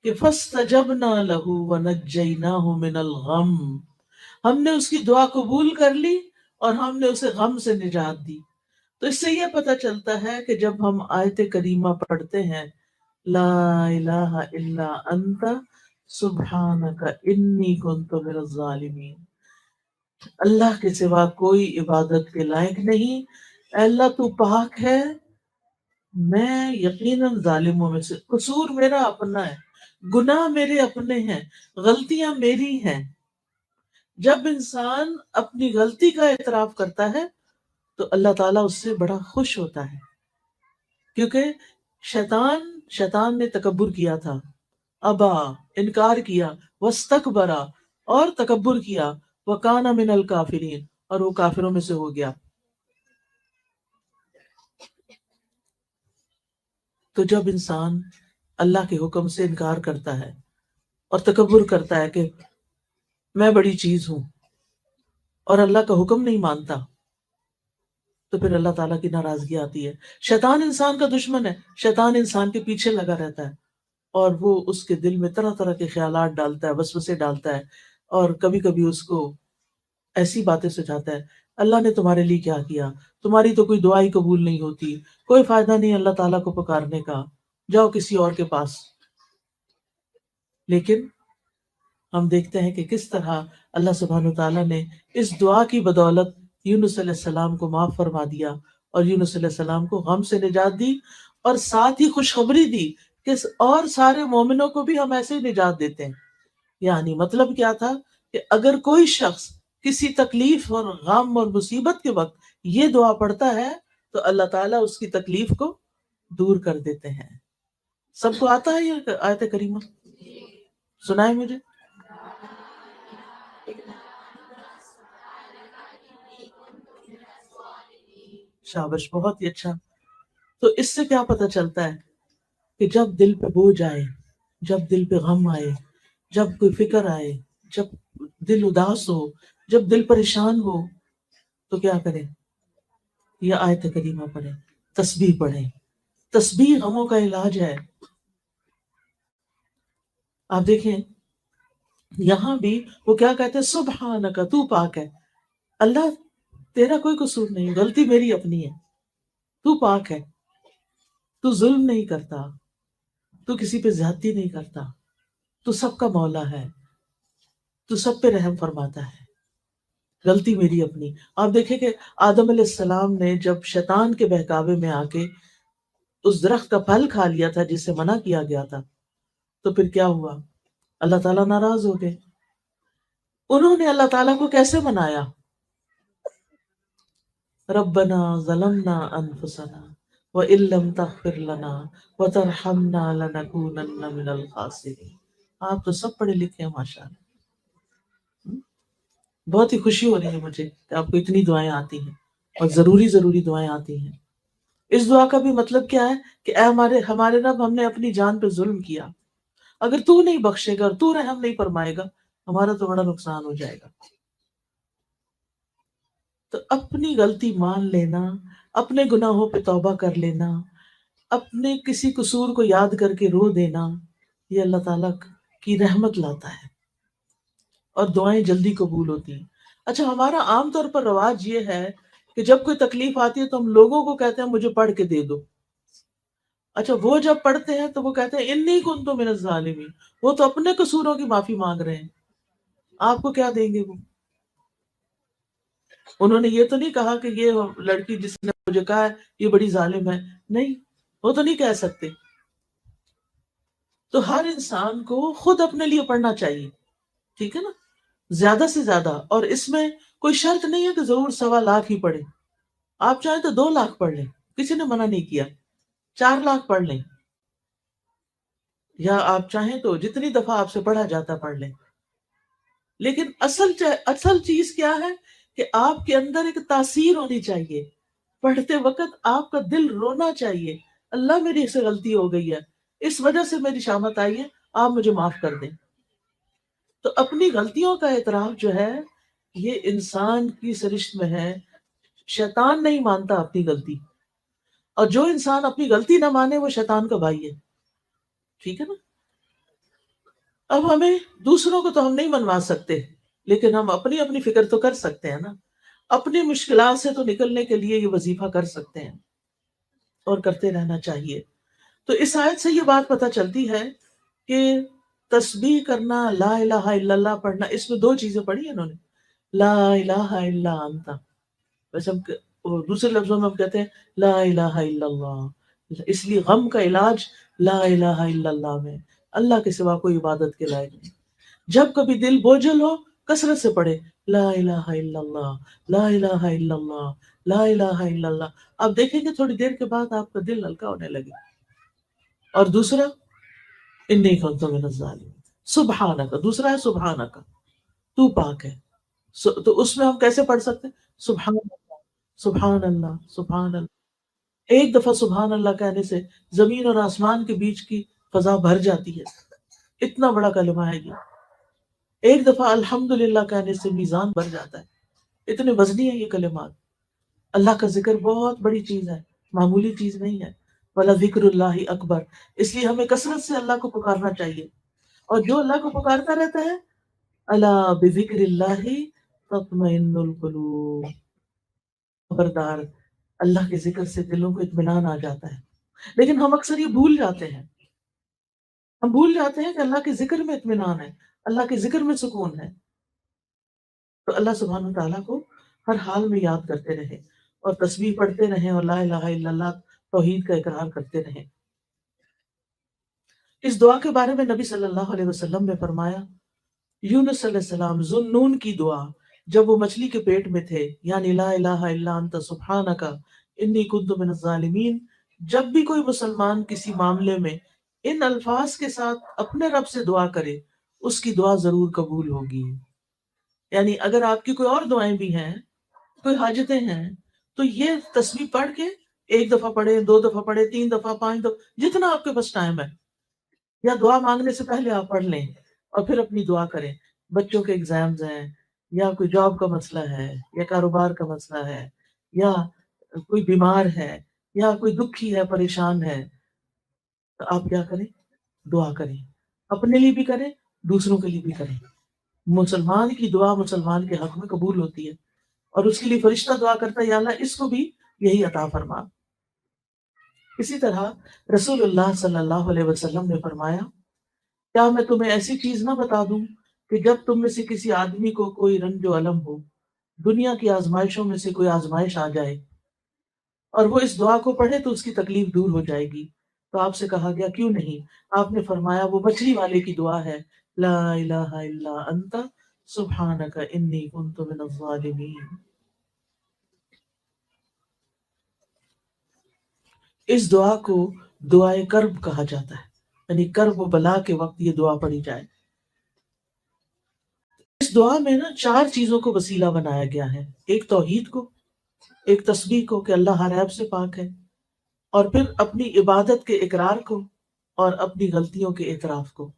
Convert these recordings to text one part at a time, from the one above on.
کہ فاستجبنا لہ ونجیناہ من الغم، ہم نے اس کی دعا قبول کر لی اور ہم نے اسے غم سے نجات دی۔ تو اس سے یہ پتہ چلتا ہے کہ جب ہم آیت کریمہ پڑھتے ہیں لا الہ الا انت سبحانک انی کنت من الظالمین، اللہ کے سوا کوئی عبادت کے لائق نہیں، اے اللہ تو پاک ہے، میں یقیناً ظالموں میں سے، قصور میرا اپنا ہے، گناہ میرے اپنے ہیں، غلطیاں میری ہیں۔ جب انسان اپنی غلطی کا اعتراف کرتا ہے تو اللہ تعالیٰ اس سے بڑا خوش ہوتا ہے، کیونکہ شیطان نے تکبر کیا تھا، ابا، انکار کیا، واستکبرا، اور تکبر کیا، وکان من الکافرین، اور وہ کافروں میں سے ہو گیا۔ تو جب انسان اللہ کے حکم سے انکار کرتا ہے اور تکبر کرتا ہے کہ میں بڑی چیز ہوں اور اللہ کا حکم نہیں مانتا، تو پھر اللہ تعالیٰ کی ناراضگی آتی ہے۔ شیطان انسان کا دشمن ہے، شیطان انسان کے پیچھے لگا رہتا ہے اور وہ اس کے دل میں طرح طرح کے خیالات ڈالتا ہے، وسوسے ڈالتا ہے، اور کبھی کبھی اس کو ایسی باتیں سجاتا ہے، اللہ نے تمہارے لیے کیا کیا، تمہاری تو کوئی دعا ہی قبول نہیں ہوتی، کوئی فائدہ نہیں اللہ تعالیٰ کو پکارنے کا، جاؤ کسی اور کے پاس۔ لیکن ہم دیکھتے ہیں کہ کس طرح اللہ سبحانہ وتعالیٰ نے اس دعا کی بدولت یونس علیہ السلام کو معاف فرما دیا، اور یونس علیہ السلام کو غم سے نجات دی، اور ساتھ ہی خوشخبری دی کہ اور سارے مومنوں کو بھی ہم ایسے ہی نجات دیتے ہیں۔ یعنی مطلب کیا تھا کہ اگر کوئی شخص کسی تکلیف اور غم اور مصیبت کے وقت یہ دعا پڑھتا ہے تو اللہ تعالیٰ اس کی تکلیف کو دور کر دیتے ہیں۔ سب کو آتا ہے یہ آیت کریمہ؟ سنائے مجھے۔ شابش، بہت ہی اچھا۔ تو اس سے کیا پتہ چلتا ہے کہ جب دل پہ بوجھ آئے، جب دل پہ غم آئے، جب کوئی فکر آئے، جب دل اداس ہو، جب دل پریشان ہو، تو کیا کریں؟ یہ آیت کریمہ پڑھیں، تسبیح پڑھیں۔ تسبیح غموں کا علاج ہے۔ آپ دیکھیں یہاں بھی وہ کیا کہتے ہیں، سبحانک، تو پاک ہے، اللہ تیرا کوئی قصور نہیں، غلطی میری اپنی ہے، تو پاک ہے، تو ظلم نہیں کرتا، تو کسی پہ زیادتی نہیں کرتا، تو سب کا مولا ہے، تو سب پہ رحم فرماتا ہے، غلطی میری اپنی۔ آپ دیکھیں کہ آدم علیہ السلام نے جب شیطان کے بہکاوے میں آ کے اس درخت کا پھل کھا لیا تھا جسے منع کیا گیا تھا، تو پھر کیا ہوا؟ اللہ تعالیٰ ناراض ہو گئے۔ انہوں نے اللہ تعالیٰ کو کیسے منایا؟ ربنا ظلمنا انفسنا وان لم تغفر لنا وترحمنا لنکونن من الخاسرین۔ آپ تو سب پڑھے لکھے ہیں ماشاءاللہ، بہت ہی خوشی ہو رہی ہے مجھے کہ آپ کو اتنی دعائیں آتی ہیں اور ضروری دعائیں آتی ہیں۔ اس دعا کا بھی مطلب کیا ہے کہ اے ہمارے رب، ہم نے اپنی جان پہ ظلم کیا، اگر تو نہیں بخشے گا اور تو رحم نہیں فرمائے گا ہمارا تو بڑا نقصان ہو جائے گا۔ تو اپنی غلطی مان لینا، اپنے گناہوں پہ توبہ کر لینا، اپنے کسی قصور کو یاد کر کے رو دینا، یہ اللہ تعالیٰ کی رحمت لاتا ہے اور دعائیں جلدی قبول ہوتی ہیں۔ اچھا، ہمارا عام طور پر رواج یہ ہے کہ جب کوئی تکلیف آتی ہے تو ہم لوگوں کو کہتے ہیں مجھے پڑھ کے دے دو۔ اچھا، وہ جب پڑھتے ہیں تو وہ کہتے ہیں انی کنت من الظالمین، وہ تو اپنے قصوروں کی معافی مانگ رہے ہیں، آپ کو کیا دیں گے وہ؟ انہوں نے یہ تو نہیں کہا کہ یہ لڑکی جس نے مجھے کہا ہے یہ بڑی ظالم ہے، نہیں، وہ تو نہیں کہہ سکتے۔ تو ہر انسان کو خود اپنے لیے پڑھنا چاہیے، ٹھیک ہے نا، زیادہ سے زیادہ۔ اور اس میں کوئی شرط نہیں ہے کہ ضرور 1.25 ہی پڑھے، آپ چاہیں تو 2 لاکھ پڑھ لیں، کسی نے منع نہیں کیا، 4 لاکھ پڑھ لیں، یا آپ چاہیں تو جتنی دفعہ آپ سے پڑھا جاتا پڑھ لیں۔ لیکن اصل چیز کیا ہے کہ آپ کے اندر ایک تاثیر ہونی چاہیے، پڑھتے وقت آپ کا دل رونا چاہیے، اللہ میری سے غلطی ہو گئی ہے، اس وجہ سے میری شامت آئی ہے، آپ مجھے معاف کر دیں۔ تو اپنی غلطیوں کا اعتراف جو ہے یہ انسان کی سرشت میں ہے۔ شیطان نہیں مانتا اپنی غلطی، اور جو انسان اپنی غلطی نہ مانے وہ شیطان کا بھائی ہے، ٹھیک ہے نا۔ اب ہمیں دوسروں کو تو ہم نہیں منوا سکتے، لیکن ہم اپنی اپنی فکر تو کر سکتے ہیں نا، اپنی مشکلات سے تو نکلنے کے لیے یہ وظیفہ کر سکتے ہیں اور کرتے رہنا چاہیے۔ تو اس آیت سے یہ بات پتہ چلتی ہے کہ تسبیح کرنا، لا الہ الا اللہ پڑھنا، اس میں دو چیزیں پڑھی ہیں انہوں نے، لا الہ الا انت، ویسے وہ دوسرے لفظوں میں ہم کہتے ہیں لا الہ الا اللہ، اس لیے غم کا علاج لا الہ الا اللہ میں، اللہ کے سوا کوئی عبادت کے لائق نہیں۔ جب کبھی دل بوجھل ہو، کثرت سے پڑھے لا الہ الا اللہ، لا الہ الا اللہ، لا الہ الا اللہ، آپ دیکھیں گے تھوڑی دیر کے بعد آپ کا دل ہلکا ہونے لگے۔ اور دوسرا انی کنت من الظالمین، سبحانک، دوسرا ہے سبحانک، تو پاک ہے۔ تو اس میں ہم کیسے پڑھ سکتے ہیں؟ سبحان اللہ، سبحان اللہ، سبحان اللہ۔ ایک دفعہ سبحان اللہ کہنے سے زمین اور آسمان کے بیچ کی فضا بھر جاتی ہے، اتنا بڑا کلمہ ہے یہ۔ ایک دفعہ الحمدللہ کہنے سے میزان بھر جاتا ہے، اتنے وزنی ہے یہ کلمات۔ اللہ کا ذکر بہت بڑی چیز ہے، معمولی چیز نہیں ہے۔ وَلَا ذِكْرُ اللَّهِ اکبر، اس لیے ہمیں کثرت سے اللہ کو پکارنا چاہیے، اور جو اللہ کو پکارتا رہتا ہے، الا بذکر اللہ تطمئن القلوب، خبردار، اللہ کے ذکر سے دلوں کو اطمینان آ جاتا ہے۔ لیکن ہم اکثر یہ بھول جاتے ہیں، ہم بھول جاتے ہیں کہ اللہ کے ذکر میں اطمینان ہے، اللہ کے ذکر میں سکون ہے۔ تو اللہ سبحانہ تعالیٰ کو ہر حال میں یاد کرتے رہے، اور تسبیح پڑھتے رہیں، اور لا الہ الا اللہ توحید کا اقرار کرتے رہیں۔ اس دعا کے بارے میں نبی صلی اللہ علیہ وسلم نے فرمایا، یونس علیہ السلام ذوالنون کی دعا جب وہ مچھلی کے پیٹ میں تھے، یعنی لا الہ الا انت سبحانک انی کنت من الظالمین، جب بھی کوئی مسلمان کسی معاملے میں ان الفاظ کے ساتھ اپنے رب سے دعا کرے، اس کی دعا ضرور قبول ہوگی۔ یعنی اگر آپ کی کوئی اور دعائیں بھی ہیں، کوئی حاجتیں ہیں، تو یہ تسبیح پڑھ کے ایک دفعہ پڑھے، دو دفعہ پڑھے، تین دفعہ، پانچ دفعہ، جتنا آپ کے پاس ٹائم ہے، یا دعا مانگنے سے پہلے آپ پڑھ لیں اور پھر اپنی دعا کریں۔ بچوں کے ایگزامز ہیں، یا کوئی جاب کا مسئلہ ہے، یا کاروبار کا مسئلہ ہے، یا کوئی بیمار ہے، یا کوئی دکھی ہے، پریشان ہے، تو آپ کیا کریں؟ دعا کریں، اپنے لیے بھی کریں، دوسروں کے لیے بھی کریں۔ مسلمان کی دعا مسلمان کے حق میں قبول ہوتی ہے، اور اس کے لیے فرشتہ دعا کرتا ہے، یا اللہ اس کو بھی یہی عطا فرما۔ اسی طرح رسول اللہ صلی اللہ علیہ وسلم نے فرمایا، کیا میں تمہیں ایسی چیز نہ بتا دوں کہ جب تم میں سے کسی آدمی کو کوئی رنج و الم ہو، دنیا کی آزمائشوں میں سے کوئی آزمائش آ جائے، اور وہ اس دعا کو پڑھے تو اس کی تکلیف دور ہو جائے گی؟ تو آپ سے کہا گیا کیوں نہیں؟ آپ نے فرمایا وہ مچھلی والے کی دعا ہے، لا الہ الا انت سبحانک انی کنت من الظالمین۔ اس دعا کو دعائے کرب کہا جاتا ہے، یعنی کرب و بلا کے وقت یہ دعا پڑھی جائے۔ اس دعا میں نا چار چیزوں کو وسیلہ بنایا گیا ہے، ایک توحید کو، ایک تسبیح کو کہ اللہ ہر عیب سے پاک ہے، اور پھر اپنی عبادت کے اقرار کو، اور اپنی غلطیوں کے اعتراف کو۔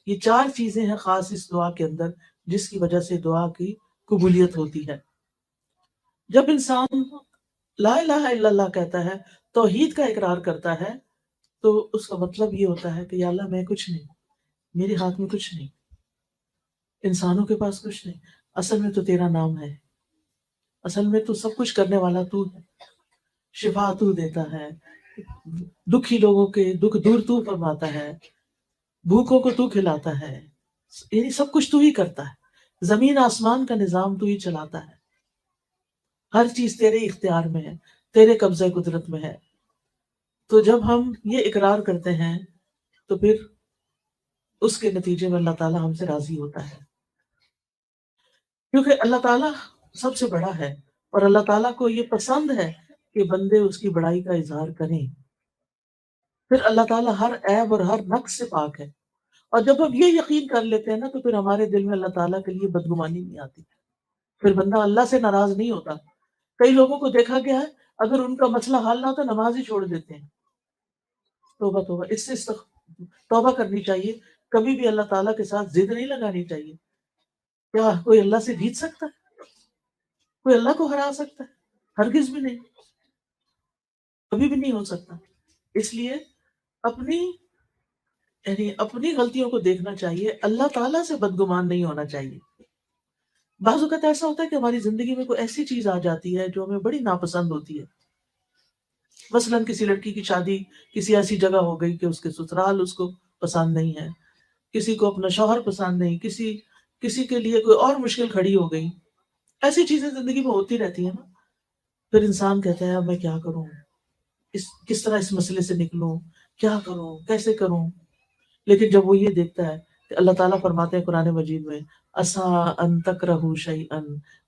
یہ چار چیزیں ہیں خاص اس دعا کے اندر، جس کی وجہ سے دعا کی قبولیت ہوتی ہے۔ جب انسان لا الہ الا اللہ کہتا ہے، توحید کا اقرار کرتا ہے، تو اس کا مطلب یہ ہوتا ہے کہ یا اللہ میں کچھ نہیں، میرے ہاتھ میں کچھ نہیں، انسانوں کے پاس کچھ نہیں، اصل میں تو تیرا نام ہے، اصل میں تو سب کچھ کرنے والا تو ہے، شفا تو دیتا ہے، دکھی لوگوں کے دکھ دور تو فرماتا ہے، بھوکوں کو تو کھلاتا ہے، یعنی سب کچھ تو ہی کرتا ہے، زمین آسمان کا نظام تو ہی چلاتا ہے، ہر چیز تیرے اختیار میں ہے، تیرے قبضہ قدرت میں ہے۔ تو جب ہم یہ اقرار کرتے ہیں تو پھر اس کے نتیجے میں اللہ تعالیٰ ہم سے راضی ہوتا ہے، کیونکہ اللہ تعالیٰ سب سے بڑا ہے، اور اللہ تعالیٰ کو یہ پسند ہے کہ بندے اس کی بڑائی کا اظہار کریں۔ پھر اللہ تعالیٰ ہر عیب اور ہر نقص سے پاک ہے، اور جب ہم یہ یقین کر لیتے ہیں نا، تو پھر ہمارے دل میں اللہ تعالیٰ کے لیے بدگمانی نہیں آتی، پھر بندہ اللہ سے ناراض نہیں ہوتا۔ کئی لوگوں کو دیکھا گیا ہے، اگر ان کا مسئلہ حل نہ ہوتا نماز ہی چھوڑ دیتے ہیں۔ توبہ توبہ، اس سے توبہ کرنی چاہیے، کبھی بھی اللہ تعالیٰ کے ساتھ ضد نہیں لگانی چاہیے۔ کیا کوئی اللہ سے جیت سکتا ہے؟ کوئی اللہ کو ہرا سکتا ہے؟ ہرگز بھی نہیں، کبھی بھی نہیں ہو سکتا۔ اس لیے اپنی یعنی اپنی غلطیوں کو دیکھنا چاہیے، اللہ تعالیٰ سے بدگمان نہیں ہونا چاہیے۔ بعض اوقات ایسا ہوتا ہے کہ ہماری زندگی میں کوئی ایسی چیز آ جاتی ہے جو ہمیں بڑی ناپسند ہوتی ہے، مثلاً کسی لڑکی کی شادی کسی ایسی جگہ ہو گئی کہ اس کے سسرال اس کو پسند نہیں ہے، کسی کو اپنا شوہر پسند نہیں، کسی کے لیے کوئی اور مشکل کھڑی ہو گئی، ایسی چیزیں زندگی میں ہوتی رہتی ہیں نا۔ پھر انسان کہتا ہے اب میں کیا کروں، کس طرح اس مسئلے سے نکلوں، کیا کروں، کیسے کروں؟ لیکن جب وہ یہ دیکھتا ہے کہ اللہ تعالیٰ فرماتے ہیں قرآن مجید میں عَسَىٰ أَن تَكْرَهُوا شَيْئًا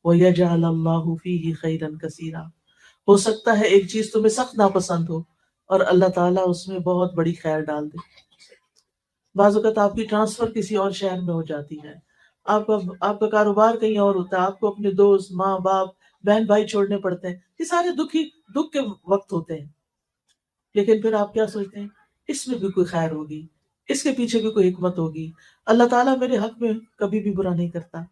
وَيَجْعَلَ اللَّهُ فِيهِ خَيْرًا كَثِيرًا، ہو سکتا ہے ایک چیز تمہیں سخت ناپسند ہو اور اللہ تعالیٰ اس میں بہت بڑی خیر ڈال دے۔ بعض اوقات آپ کی ٹرانسفر کسی اور شہر میں ہو جاتی ہے، آپ کا کاروبار کہیں اور ہوتا ہے، آپ کو اپنے دوست، ماں باپ، بہن بھائی چھوڑنے پڑتے ہیں، یہ سارے دکھ کے وقت ہوتے ہیں، لیکن پھر آپ کیا سوچتے ہیں اس میں بھی کوئی خیر ہوگی، اس کے پیچھے بھی کوئی حکمت ہوگی، اللہ تعالیٰ میرے حق میں کبھی بھی برا نہیں کرتا،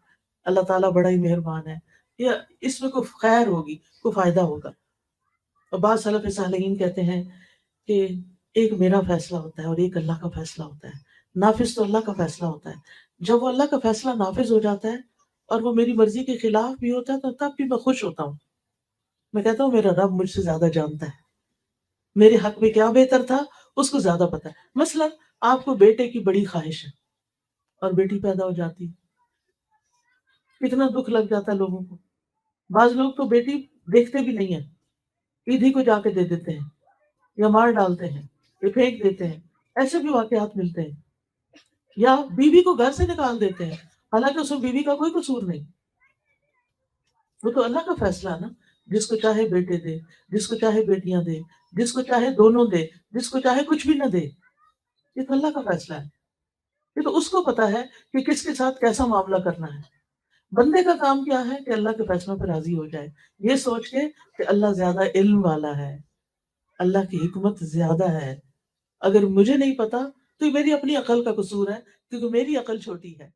اللہ تعالیٰ بڑا ہی مہربان ہے، یا اس میں کوئی خیر ہوگی، کوئی فائدہ ہوگا۔ اور بعض سلف صالحین کہتے ہیں کہ ایک میرا فیصلہ ہوتا ہے اور ایک اللہ کا فیصلہ ہوتا ہے، نافذ تو اللہ کا فیصلہ ہوتا ہے، جب وہ اللہ کا فیصلہ نافذ ہو جاتا ہے اور وہ میری مرضی کے خلاف بھی ہوتا ہے تو تب بھی میں خوش ہوتا ہوں، میں کہتا ہوں میرا رب مجھ سے زیادہ جانتا ہے، میرے حق میں کیا بہتر تھا اس کو زیادہ پتا ہے۔ مثلا آپ کو بیٹے کی بڑی خواہش ہے اور بیٹی پیدا ہو جاتی ہے، اتنا دکھ لگ جاتا ہے لوگوں کو، بعض لوگ تو بیٹی دیکھتے بھی نہیں ہیں، عید ہی کو جا کے دے دیتے ہیں یا مار ڈالتے ہیں یا پھینک دیتے ہیں، ایسے بھی واقعات ملتے ہیں، یا بیوی کو گھر سے نکال دیتے ہیں حالانکہ اس میں بیوی کا کوئی قصور نہیں، وہ تو اللہ کا فیصلہ ہے نا، جس کو چاہے بیٹے دے، جس کو چاہے بیٹیاں دے، جس کو چاہے دونوں دے، جس کو چاہے کچھ بھی نہ دے، یہ تو اللہ کا فیصلہ ہے، یہ تو اس کو پتا ہے کہ کس کے ساتھ کیسا معاملہ کرنا ہے۔ بندے کا کام کیا ہے کہ اللہ کے فیصلوں پہ راضی ہو جائے، یہ سوچ کے کہ اللہ زیادہ علم والا ہے، اللہ کی حکمت زیادہ ہے، اگر مجھے نہیں پتا تو یہ میری اپنی عقل کا قصور ہے کیونکہ میری عقل چھوٹی ہے۔